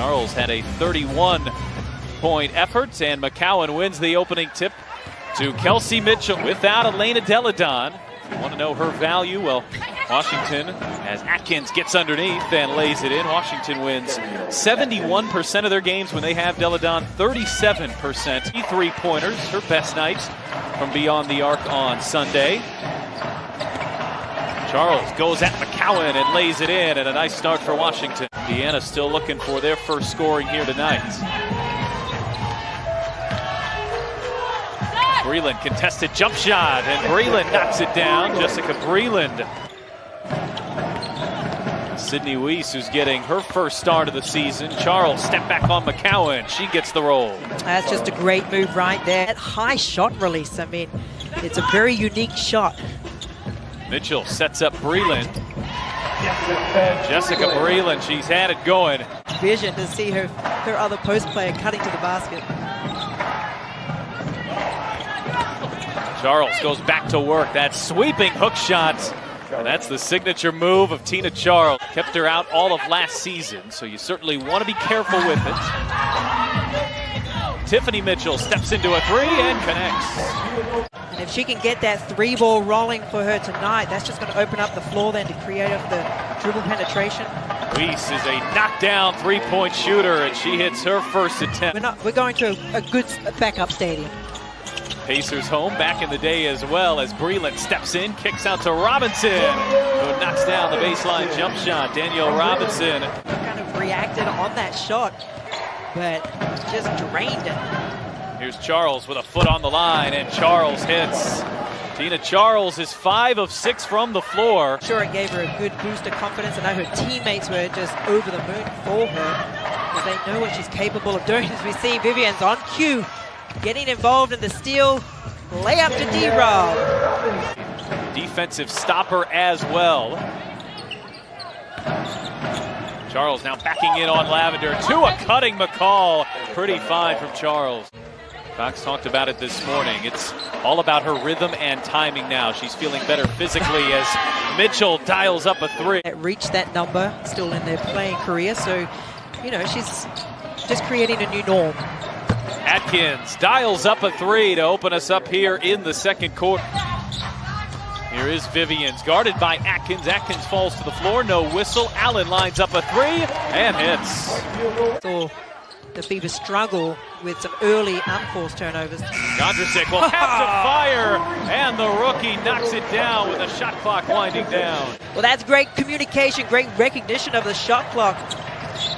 Charles had a 31-point effort, and McCowan wins the opening tip to Kelsey Mitchell without Elena Deladon. If you want to know her value, well, Washington, as Atkins gets underneath and lays it in, Washington wins 71% of their games when they have Deladon, 37%. Three-pointers, her best night from beyond the arc on Sunday. Charles goes at McCowan and lays it in, and a nice start for Washington. Indiana still looking for their first scoring here tonight. Breland contested jump shot, and Breland knocks it down. Jessica Breland. Sydney Weiss, who's getting her first start of the season. Charles step back on McCowan. She gets the roll. That's just a great move right there. That high shot release, I mean, it's a very unique shot. Mitchell sets up Breland. Jessica Breland, she's had it going. Vision to see her other post player cutting to the basket. Charles goes back to work. That sweeping hook shot. And that's the signature move of Tina Charles. Kept her out all of last season, so you certainly want to be careful with it. Tiffany Mitchell steps into a three and connects. And if she can get that three ball rolling for her tonight, that's just going to open up the floor then to create the dribble penetration. Weiss is a knockdown three-point shooter, and she hits her first attempt. We're going to a good backup stadium. Pacers home back in the day as well, as Breland steps in, kicks out to Robinson, who knocks down the baseline jump shot. Danielle Robinson kind of reacted on that shot, but just drained it. Here's Charles with a foot on the line, and Charles hits. Tina Charles is 5 of 6 from the floor. Sure, it gave her a good boost of confidence, and I know her teammates were just over the moon for her, because they know what she's capable of doing. As we see Vivian's on cue, getting involved in the steal, layup to D-Rob. Defensive stopper as well. Charles now backing in on Lavender to a cutting McCall. Pretty fine from Charles. Cox talked about it this morning. It's all about her rhythm and timing now. She's feeling better physically as Mitchell dials up a three. Reached that number, still in their playing career, so, you know, she's just creating a new norm. Atkins dials up a three to open us up here in the second quarter. Here is Vivians, guarded by Atkins. Atkins falls to the floor, no whistle. Allen lines up a three and hits. So the Fever struggle with some early unforced turnovers. Gondresic will have to fire, and the rookie knocks it down with the shot clock winding down. Well, that's great communication, great recognition of the shot clock.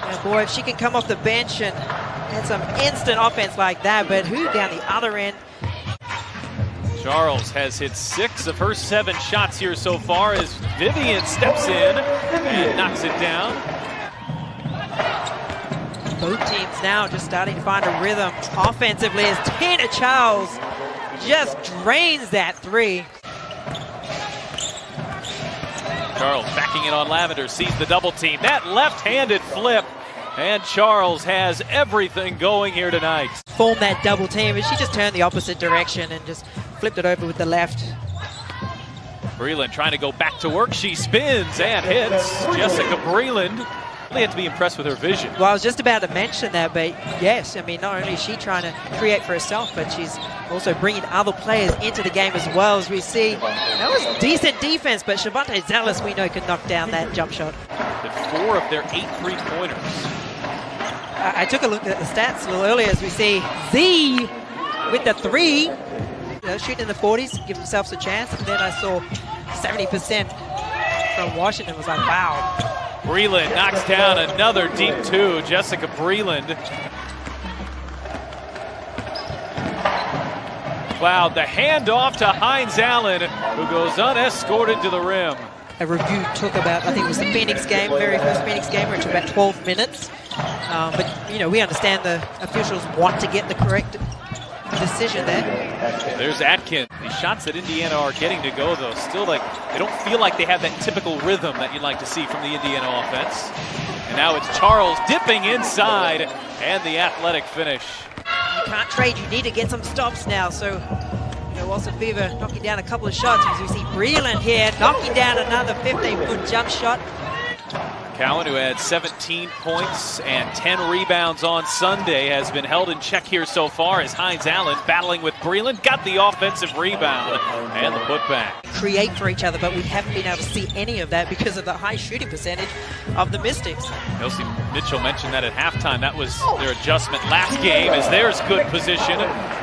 And boy, if she can come off the bench and had some instant offense like that, but who down the other end? Charles has hit 6 of her 7 shots here so far as Vivian steps in and knocks it down. Both teams now just starting to find a rhythm offensively as Tina Charles just drains that three. Charles backing it on Lavender, sees the double team. That left-handed flip, and Charles has everything going here tonight. Formed that double team, but she just turned the opposite direction and just flipped it over with the left. Breland trying to go back to work. She spins and hits. Jessica Breland. Really had to be impressed with her vision. Well, I was just about to mention that, but yes, I mean, not only is she trying to create for herself, but she's also bringing other players into the game as well, as we see. That was decent defense, but Shavonte Zallis, we know, can knock down that jump shot. With 4 of their 8 three-pointers. I took a look at the stats a little earlier as we see Z with the three, shooting in the 40s, give themselves a chance. And then I saw 70% from Washington. Was like, wow. Breland knocks down another deep 2. Jessica Breland. Cloud, the handoff to Hines Allen, who goes unescorted to the rim. A review took about, I think it was the Phoenix game, very first Phoenix game, where it took about 12 minutes. But, you know, we understand the officials want to get the correct decision there. There's Atkins. These shots that Indiana are getting to go, though, still like, they don't feel like they have that typical rhythm that you'd like to see from the Indiana offense. And now it's Charles dipping inside, and the athletic finish. You can't trade, you need to get some stops now, so you know, Wilson Fever knocking down a couple of shots as we see Breland here knocking down another 15-foot jump shot. McCowan, who had 17 points and 10 rebounds on Sunday, has been held in check here so far as Hines Allen battling with Breland, got the offensive rebound and the putback. Create for each other, but we haven't been able to see any of that because of the high shooting percentage of the Mystics. Kelsey Mitchell mentioned that at halftime. That was their adjustment last game, as there's good position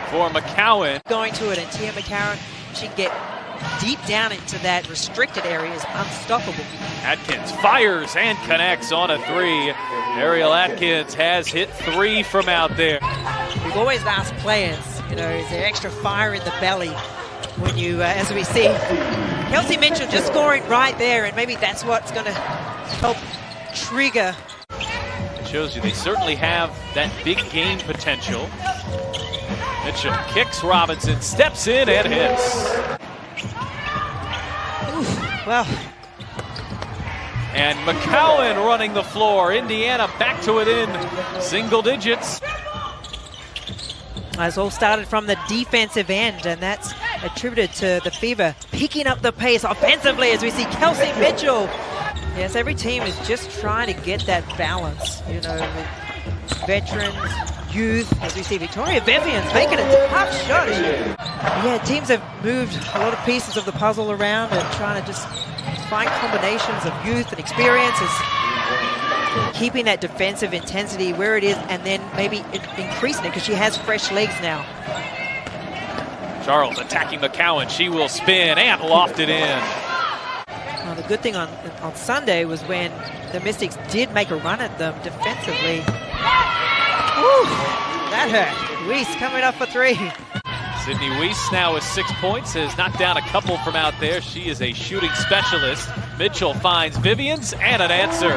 for McCowan. Going to it, and Tia McCowan, she can get deep down into that restricted area, is unstoppable. Atkins fires and connects on a three. Ariel Atkins has hit 3 from out there. We've always asked players, you know, is there extra fire in the belly when you, as we see, Kelsey Mitchell just scoring right there, and maybe that's what's going to help trigger. It shows you they certainly have that big game potential. Mitchell kicks, Robinson steps in and hits. Oof, well. And McCowan running the floor. Indiana back to it in single digits. It's all started from the defensive end, and that's attributed to the Fever picking up the pace offensively as we see Kelsey Mitchell. Yes, every team is just trying to get that balance, you know, with veterans, youth, as we see Victoria Vivian's making a tough shot. Yeah, teams have moved a lot of pieces of the puzzle around and trying to just find combinations of youth and experiences, keeping that defensive intensity where it is, and then maybe increasing it because she has fresh legs now. Charles attacking McCowan. She will spin and loft it in. Well, the good thing on Sunday was when the Mystics did make a run at them defensively. Woo, that hurt. Weiss coming up for 3. Sydney Weiss now with 6 points, has knocked down a couple from out there. She is a shooting specialist. Mitchell finds Vivians and an answer.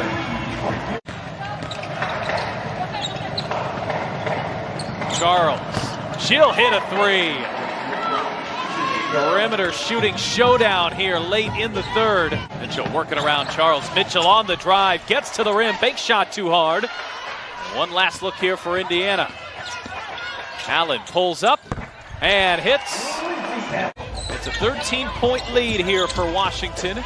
Charles, she'll hit a 3. Perimeter shooting showdown here late in the third. Mitchell working around Charles. Mitchell on the drive, gets to the rim, bank shot too hard. One last look here for Indiana. Allen pulls up and hits. It's a 13-point lead here for Washington.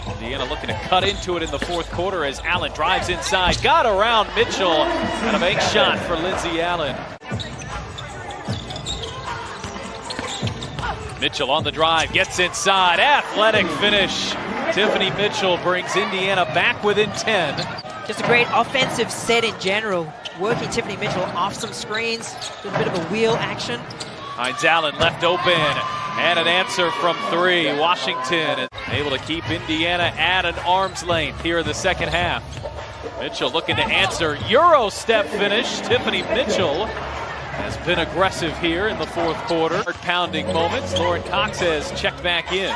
Indiana looking to cut into it in the fourth quarter as Allen drives inside. Got around Mitchell, and a bank shot for Lindsay Allen. Mitchell on the drive, gets inside, athletic finish. Tiffany Mitchell brings Indiana back within 10. Just a great offensive set in general. Working Tiffany Mitchell off some screens, with a bit of a wheel action. Hines Allen left open, and an answer from 3. Washington able to keep Indiana at an arm's length here in the second half. Mitchell looking to answer, Euro step finish. Tiffany Mitchell has been aggressive here in the fourth quarter. Pounding moments. Lauren Cox has checked back in.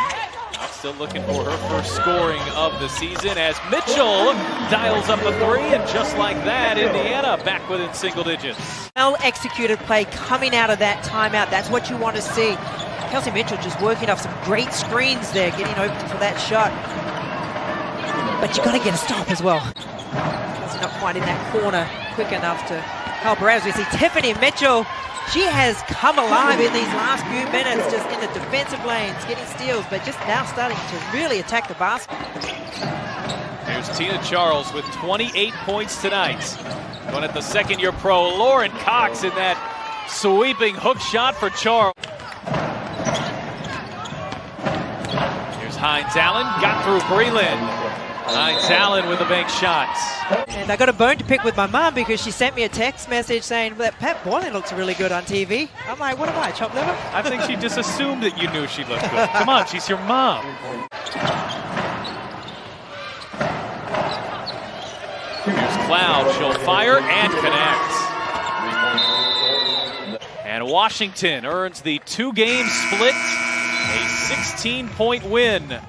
Still looking for her first scoring of the season as Mitchell dials up a 3, and just like that, Indiana back within single digits. Well-executed play coming out of that timeout. That's what you want to see. Kelsey Mitchell just working off some great screens there, getting open for that shot. But you got to get a stop as well. Kelsey not quite in that corner quick enough to help her out. As we see Tiffany Mitchell, she has come alive in these last few minutes, just in the defensive lanes, getting steals, but just now starting to really attack the basket. Here's Tina Charles with 28 points tonight. Going at the second-year pro, Lauren Cox in that sweeping hook shot for Charles. Here's Hines Allen, got through Breland. Hines Allen with a bank shot. And I got a bone to pick with my mom because she sent me a text message saying that Pat Boylan looks really good on TV. I'm like, what am I, chopped liver? I think she just assumed that you knew she looked good. Come on, she's your mom. Here's Cloud, she'll fire and connect. And Washington earns the 2-game split, a 16-point win.